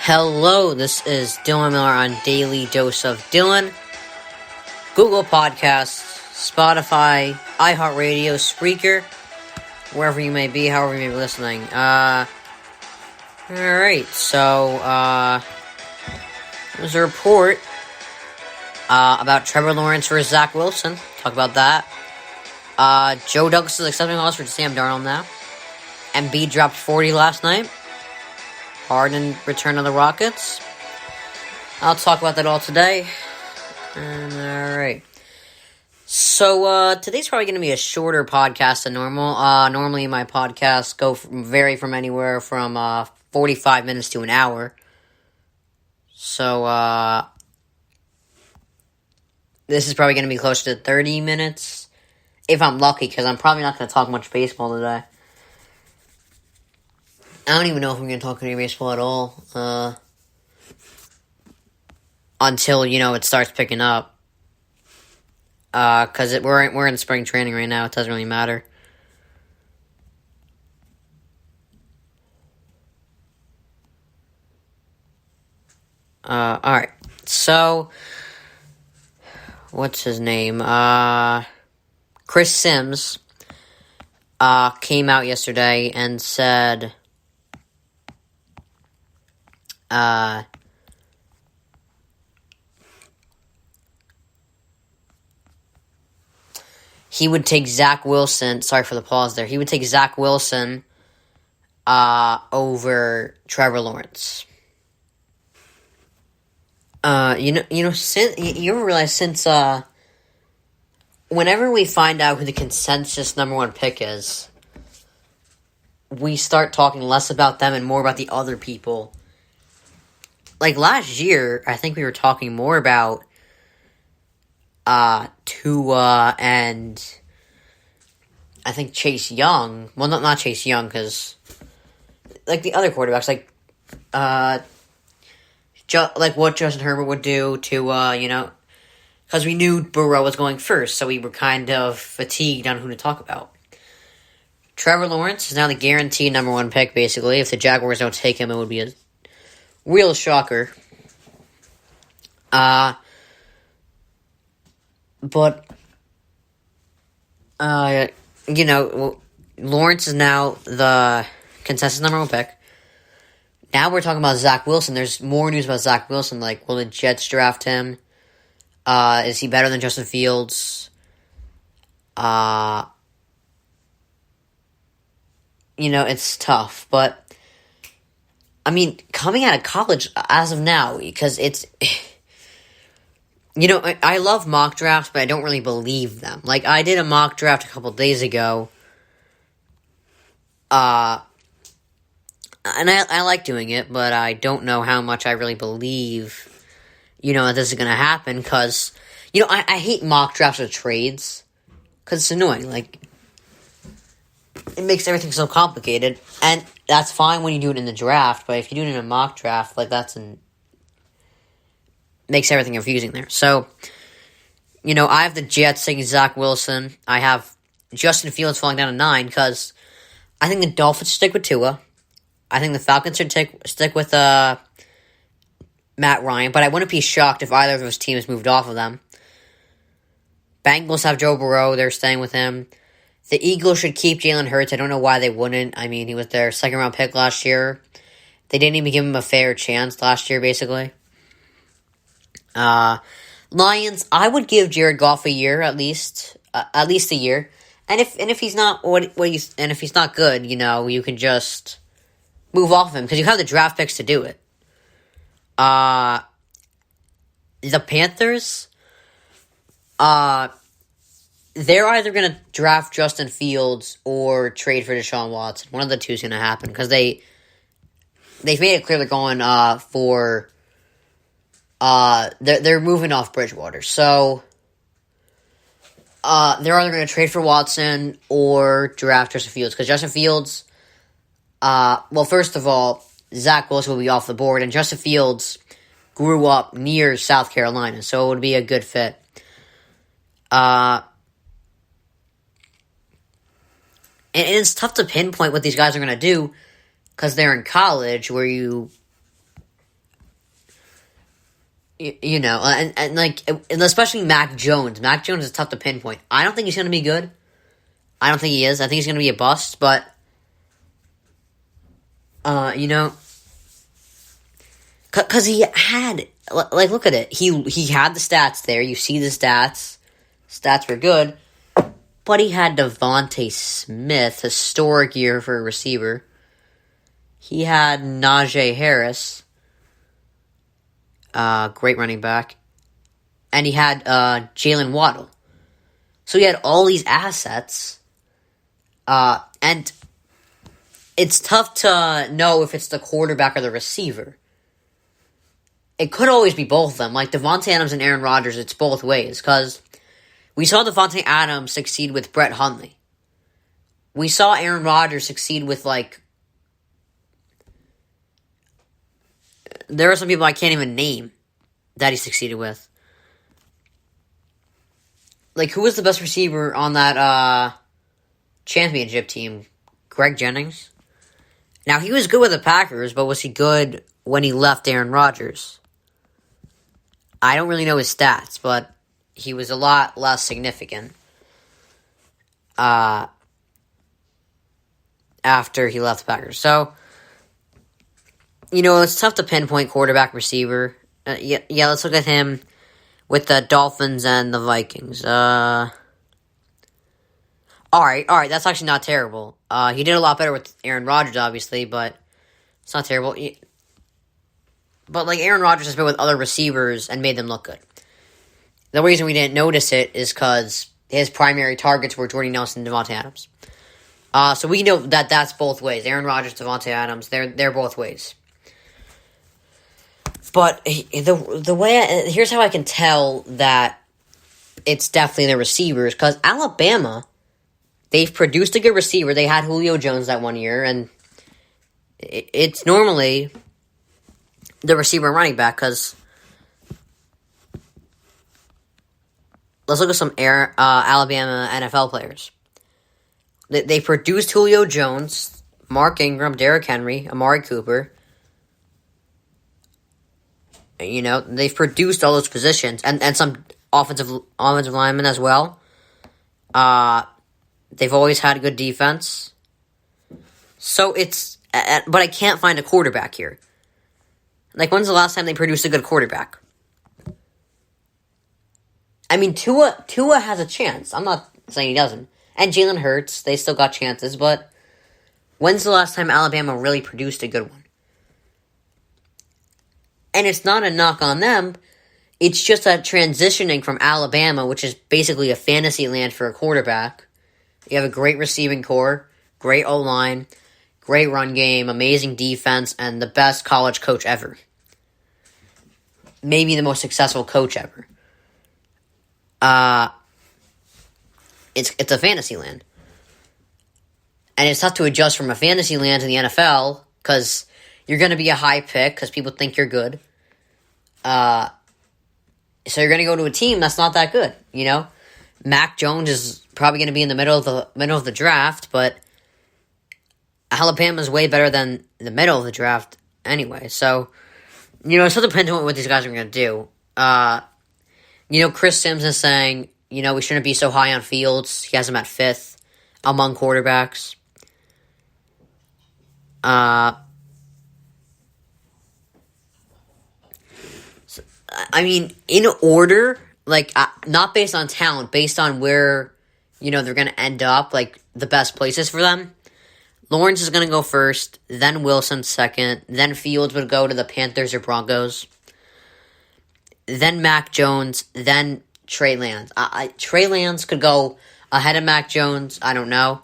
Hello, this is Dylan Miller on Daily Dose of Dylan, Google Podcasts, Spotify, iHeartRadio, Spreaker, wherever you may be, however you may be listening. Alright, so, there's a report, about Trevor Lawrence versus Zach Wilson. Talk about that. Joe Douglas is accepting offers for Sam Darnold now. Embiid dropped 40 last night. Harden return to the Rockets. I'll talk about that all today. Alright. So, today's probably going to be a shorter podcast than normal. Normally my podcasts vary from anywhere from 45 minutes to an hour. So, this is probably going to be close to 30 minutes. If I'm lucky, because I'm probably not going to talk much baseball today. I don't even know if I'm going to talk any baseball at all, until, it starts picking up, because we're in spring training right now, it doesn't really matter. Alright, so, what's his name, Chris Sims, came out yesterday and said, he would take Zach Wilson, sorry for the pause there, he would take Zach Wilson, over Trevor Lawrence. Since, you ever realize since, whenever we find out who the consensus number one pick is, we start talking less about them and more about the other people. Like, last year, I think we were talking more about, Tua and I think Chase Young. Well, not Chase Young, because, like, the other quarterbacks, like what Justin Herbert would do to, because we knew Burrow was going first, so we were kind of fatigued on who to talk about. Trevor Lawrence is now the guaranteed number one pick, basically. If the Jaguars don't take him, it would be a real shocker. But, Lawrence is now the consensus number one pick. Now we're talking about Zach Wilson. There's more news about Zach Wilson, like, will the Jets draft him? Is he better than Justin Fields? It's tough, but I mean, coming out of college as of now, because it's, I love mock drafts, but I don't really believe them. Like, I did a mock draft a couple days ago, and I like doing it, but I don't know how much I really believe, that this is going to happen, because, I hate mock drafts with trades, because it's annoying, like, it makes everything so complicated, and that's fine when you do it in the draft, but if you do it in a mock draft, like, makes everything confusing there. So, I have the Jets taking Zach Wilson. I have Justin Fields falling down to 9, because I think the Dolphins stick with Tua. I think the Falcons should stick with Matt Ryan, but I wouldn't be shocked if either of those teams moved off of them. Bengals have Joe Burrow. They're staying with him. The Eagles should keep Jalen Hurts. I don't know why they wouldn't. I mean, he was their second-round pick last year. They didn't even give him a fair chance last year, basically. Lions, I would give Jared Goff a year at least a year. And if he's not if he's not good, you can just move off of him because you have the draft picks to do it. The Panthers, they're either going to draft Justin Fields or trade for Deshaun Watson. One of the two is going to happen because they've made it clear they're going for they're moving off Bridgewater. So they're either going to trade for Watson or draft Justin Fields because Justin Fields, first of all, Zach Wilson will be off the board, and Justin Fields grew up near South Carolina, so it would be a good fit. And it's tough to pinpoint what these guys are going to do because they're in college where you and like, and especially Mac Jones. Mac Jones is tough to pinpoint. I don't think he's going to be good. I don't think he is. I think he's going to be a bust, but, because he had, like, look at it. He had the stats there. You see the stats. Stats were good. But he had Devontae Smith, historic year for a receiver. He had Najee Harris, great running back. And he had Jalen Waddle. So he had all these assets. And it's tough to know if it's the quarterback or the receiver. It could always be both of them. Like Devontae Adams and Aaron Rodgers, it's both ways. Because we saw Devontae Adams succeed with Brett Hundley. We saw Aaron Rodgers succeed with, like, there are some people I can't even name that he succeeded with. Like, who was the best receiver on that championship team? Greg Jennings? Now, he was good with the Packers, but was he good when he left Aaron Rodgers? I don't really know his stats, but he was a lot less significant after he left the Packers. So, it's tough to pinpoint quarterback receiver. Let's look at him with the Dolphins and the Vikings. All right, that's actually not terrible. He did a lot better with Aaron Rodgers, obviously, but it's not terrible. But, like, Aaron Rodgers has been with other receivers and made them look good. The reason we didn't notice it is because his primary targets were Jordy Nelson and Devontae Adams. So we know that that's both ways. Aaron Rodgers, Devontae Adams, they're both ways. But the way here's how I can tell that it's definitely the receivers, because Alabama, they've produced a good receiver. They had Julio Jones that one year, and it's normally the receiver and running back, because let's look at some Alabama NFL players. They produced Julio Jones, Mark Ingram, Derrick Henry, Amari Cooper. They've produced all those positions, and some offensive linemen as well. They've always had a good defense. So but I can't find a quarterback here. Like, when's the last time they produced a good quarterback? I mean, Tua has a chance. I'm not saying he doesn't. And Jalen Hurts, they still got chances, but when's the last time Alabama really produced a good one? And it's not a knock on them. It's just that transitioning from Alabama, which is basically a fantasy land for a quarterback. You have a great receiving core, great O-line, great run game, amazing defense, and the best college coach ever. Maybe the most successful coach ever. It's a fantasy land. And it's tough to adjust from a fantasy land to the NFL, because you're going to be a high pick, because people think you're good. So you're going to go to a team that's not that good, Mac Jones is probably going to be in the middle of the draft, but Alabama's way better than the middle of the draft anyway. So, it's not dependent on what these guys are going to do. Chris Sims is saying, we shouldn't be so high on Fields. He has him at 5th among quarterbacks. I mean, in order, like, not based on talent, based on where, they're going to end up, like, the best places for them. Lawrence is going to go first, then Wilson second, then Fields would go to the Panthers or Broncos, then Mac Jones, then Trey Lance. Trey Lance could go ahead of Mac Jones. I don't know.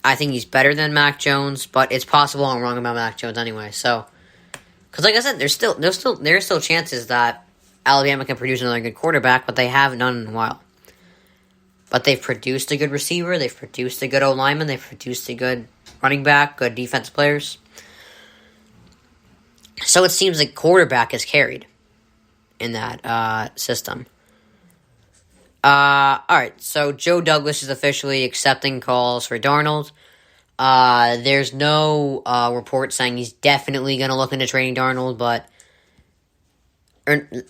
I think he's better than Mac Jones, but it's possible I'm wrong about Mac Jones anyway. So, because like I said, there's still chances that Alabama can produce another good quarterback, but they haven't done it in a while. But they've produced a good receiver, they've produced a good O-lineman, they've produced a good running back, good defensive players. So it seems like quarterback is carried in that system. Alright, so Joe Douglas is officially accepting calls for Darnold. There's no report saying he's definitely going to look into trading Darnold, but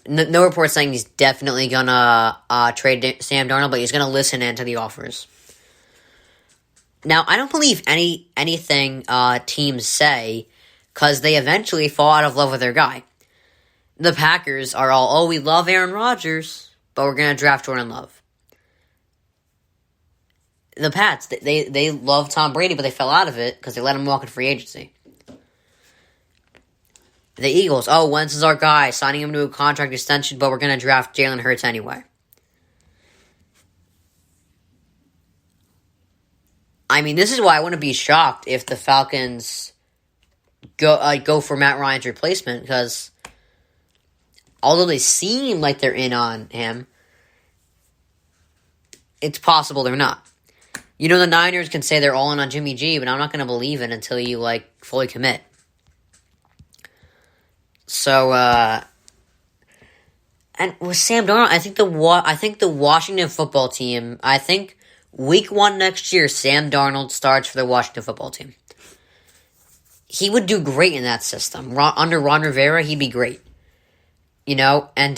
no reports saying he's definitely gonna trade Sam Darnold, but he's gonna listen into the offers. Now, I don't believe anything teams say, because they eventually fall out of love with their guy. The Packers are all, we love Aaron Rodgers, but we're gonna draft Jordan Love. The Pats, they love Tom Brady, but they fell out of it because they let him walk in free agency. The Eagles, Wentz is our guy, signing him to a contract extension, but we're going to draft Jalen Hurts anyway. I mean, this is why I wouldn't be shocked if the Falcons go for Matt Ryan's replacement, because although they seem like they're in on him, it's possible they're not. You know, the Niners can say they're all in on Jimmy G, but I'm not going to believe it until you, fully commit. So, and with Sam Darnold, I think the Washington football team, I think week 1 next year, Sam Darnold starts for the Washington football team. He would do great in that system. Under Ron Rivera, he'd be great. You know, and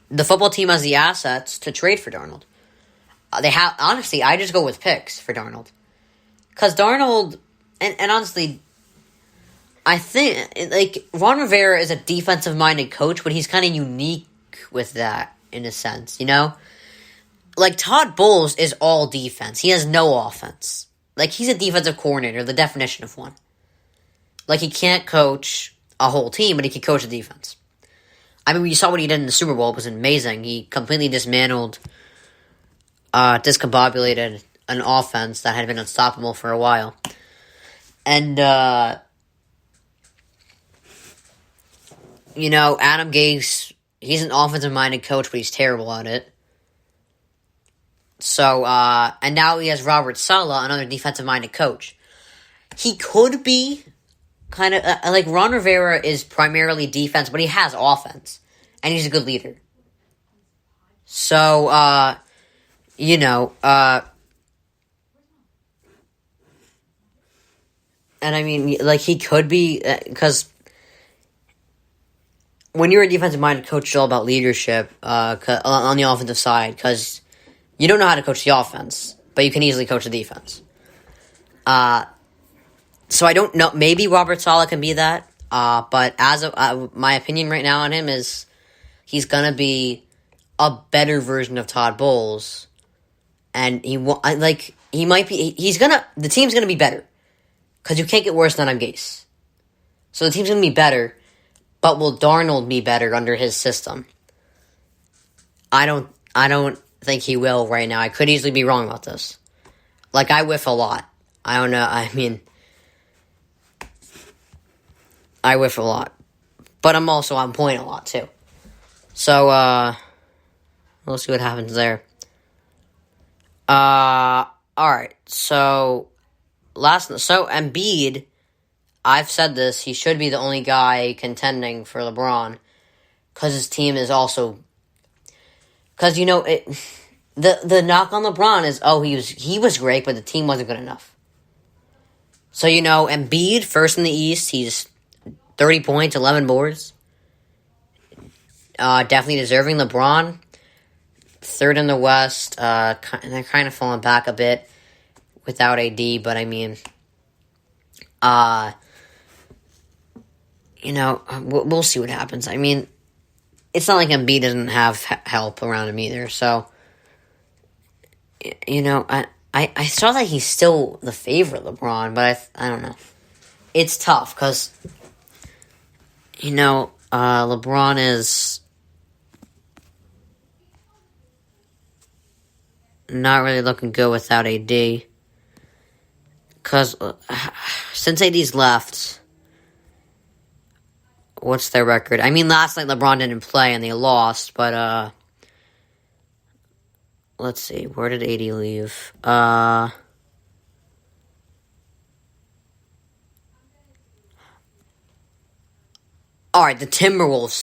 the football team has the assets to trade for Darnold. Honestly, I just go with picks for Darnold. Because Darnold, and honestly, I think, Ron Rivera is a defensive-minded coach, but he's kind of unique with that, in a sense, you know? Todd Bowles is all defense. He has no offense. He's a defensive coordinator, the definition of one. He can't coach a whole team, but he can coach a defense. I mean, we saw what he did in the Super Bowl. It was amazing. He completely discombobulated an offense that had been unstoppable for a while. And, you know, Adam Gase, he's an offensive-minded coach, but he's terrible at it. So, and now he has Robert Saleh, another defensive-minded coach. He could be kind of, Ron Rivera is primarily defense, but he has offense. And he's a good leader. So, you know, and I mean, he could be, because when you're a defensive-minded coach, it's all about leadership on the offensive side, because you don't know how to coach the offense, but you can easily coach the defense. So I don't know, maybe Robert Saleh can be that, but as of my opinion right now on him is he's going to be a better version of Todd Bowles. And the team's gonna be better. Because you can't get worse than Adam Gase. So the team's gonna be better, but will Darnold be better under his system? I don't think he will right now. I could easily be wrong about this. I whiff a lot. I don't know, I mean, I whiff a lot. But I'm also on point a lot, too. So, we'll see what happens there. Alright, so Embiid, I've said this, he should be the only guy contending for LeBron, because his team is also, because, you know, the knock on LeBron is, he was great, but the team wasn't good enough. So, you know, Embiid, first in the East, he's 30 points, 11 boards, definitely deserving. LeBron, third in the West, they're kind of falling back a bit without AD, but I mean, you know, we'll see what happens. I mean, it's not like Embiid doesn't have help around him either, so, you know, I saw that he's still the favorite, LeBron, but I don't know. It's tough, because, you know, LeBron is not really looking good without AD. Because since AD's left, what's their record? I mean, last night LeBron didn't play and they lost, but let's see, where did AD leave? Alright, the Timberwolves